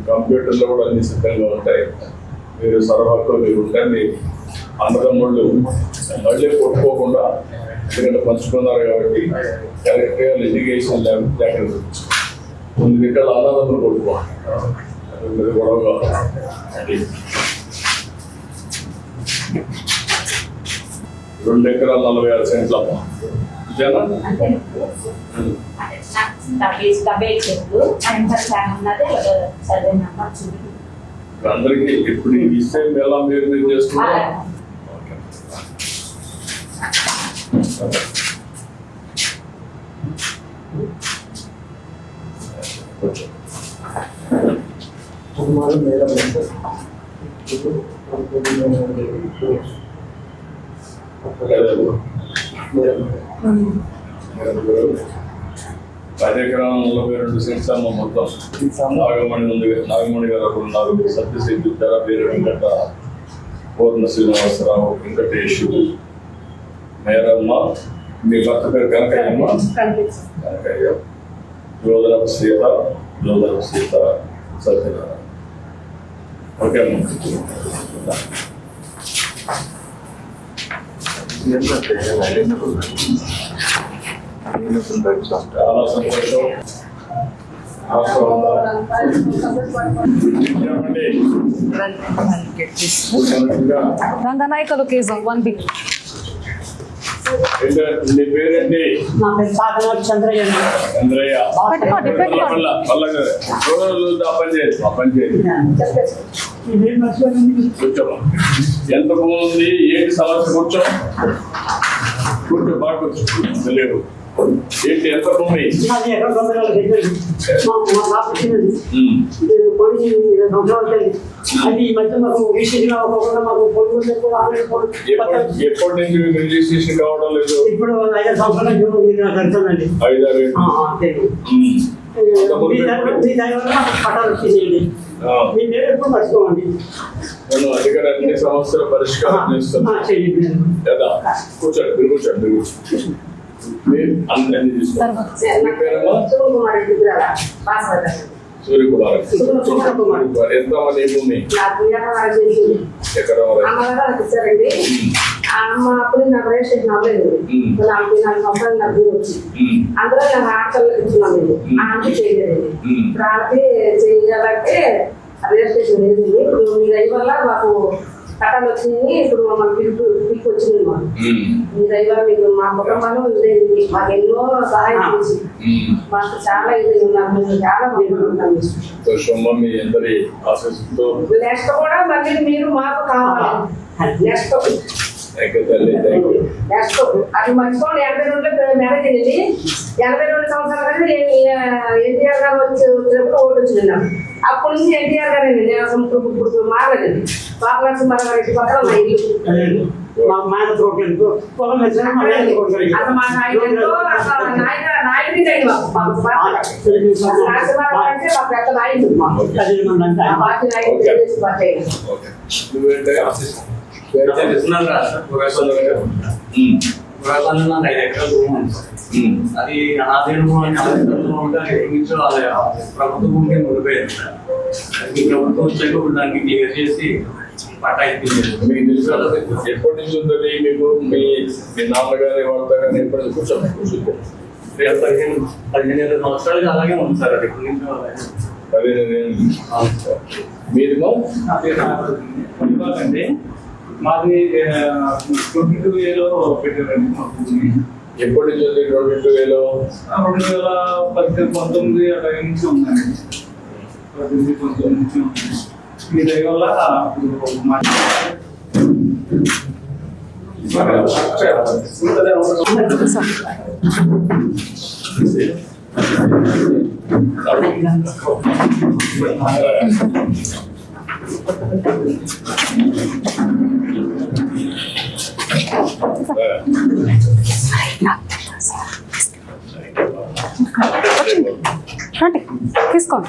కంప్యూటర్లో కూడా అన్ని సిద్ధంగా ఉంటాయి. మీరు సర్వర్తో మీరు ఉండండి. అన్నదమ్ముళ్ళు మళ్ళీ కొట్టుకోకుండా ఎందుకంటే పంచుకున్నారు కాబట్టి ఎలక్ట్రికల్ ఎడ్యుకేషన్ లేకుండా కొన్ని ఇక్కడ అన్నదమ్ములు కొట్టుకోండి గొడవగా. రెండు ఎకరాలు 46 సెంట్లమ్మా. అందరికి ఇప్పుడు ఇస్తే ఎలా మీరు చేస్తున్నారు? కార్యక్రమం 42 సెంట్స్ అమ్మ మొత్తం. నాగమణి గారు అక్కడ ఉన్నారు. సత్యశక్తి ధర పేరు వెంకట పూర్ణ శ్రీనివాసరావు, వెంకటేష్, మేరమ్మ, మీ భర్త పేరు కనకయ్యమ్మ, కనకయ్య, జోదరపు సీత, సత్యనారాయణ. ఓకే అమ్మ. చాలా సంతోషం. Ranganayaka location 1B. నీ పేరేంటి? చంద్రయ్య. కూర్చోమా. ఎంత బాగుంది, ఏంటి సమస్య? కూర్చో బాగా కూర్చో. లేవు ఏంటి, ఎంత భూమి? ఎప్పటి నుంచి రిజిస్ట్రేషన్ కావడం లేదు? ఇప్పుడు 5 సంవత్సరాలు కడుతుందండి. 5-6 పట్టాలు వచ్చేసేయండి. మీ పేరు ఎప్పుడు మర్చిపోండి. నేను అధికార అన్ని సమస్యల పరిష్కారం చేస్తాను కదా. కూర్చోండి, మీరు కూర్చోండి. అన్ని తీసుకోండి. సూర్యకుమార్. ఎంతమంది భూమి? ఎకరం అప్పుడు నాకు రిజిస్ట్రేషన్ అవ్వలేదు. 4 సంవత్సరాలు నాకు వచ్చి అందులో నాకు హాస్టల్లో ఇచ్చున్నాం. ఆమె చేయలేదు. రాత్రి చేయాలంటే రిజిస్ట్రేషన్ లేదు. ఇప్పుడు మీ దయ వల్ల మాకు కట్టాలు వచ్చినాయి. ఇప్పుడు మమ్మల్ని పిక్ వచ్చింది. మాకు మీ దయ వల్ల మీకు మా కుటుంబాలు లేదు. మాకు ఎన్నో సహాయం చేసి మాకు చాలా ఇది ఉన్నాము. చాలా బాగుంటున్నాం. మీ అందరి ఆశీస్సుతో నెక్స్ట్ కూడా మళ్ళీ మీరు మాకు కావాలి. నెక్స్ట్ అది మర్చిపోండి. 82 మ్యారేజ్ అయింది. 82 సంవత్సరాలు ఎన్టీఆర్ గారు వచ్చినప్పుడు ఓటు వచ్చింది నాకు. అప్పటి నుంచి ఎన్టీఆర్ గారు అండి. నేను ఇప్పుడు మారలేదు. పాపలక్ష్మీరెడ్డి పక్కన మా ఇల్లు. నాయకుడి అంటే మా పెద్ద నాయకుడు. పార్టీ నాయకుడు. అది ప్రభుత్వ భూమి ముడిపోయింది. ప్రభుత్వం వచ్చాక దానికి క్లియర్ చేసి పట్టా ఇప్పించారు. మీకు తెలుసు ఎప్పటి నుంచి ఉంటుంది మీకు? మీ నాన్నగారి వాళ్ళతో కానీ ఎప్పటి నుంచి? కూర్చోండి. 15 సంవత్సరాలుగా అలాగే ఉంది సార్. అది ఎప్పటి నుంచి 15 ఏళ్ళు. మీది అండి. మాది 22,000 పెట్టారండి. ఎప్పటి నుంచి ఉంది? 22,000 2019 అలా నుంచి ఉందండి. 19 నుంచి ఉంది. మీ దయ వల్ల తీసుకోండి.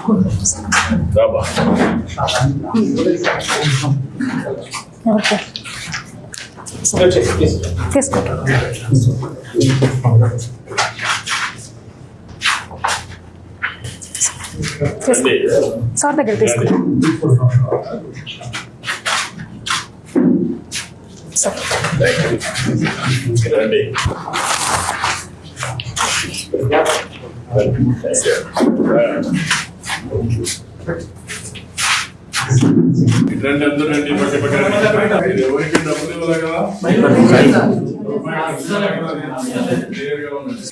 తీసుకో సార్ దగ్గర తీసుకో సార్ రండి. రండి అందరూ రండి పక్క పక్క రండి. ఇది ఎవరికి డబ్బులు ఇవ్వాలి కదా క్లియర్గా ఉండండి.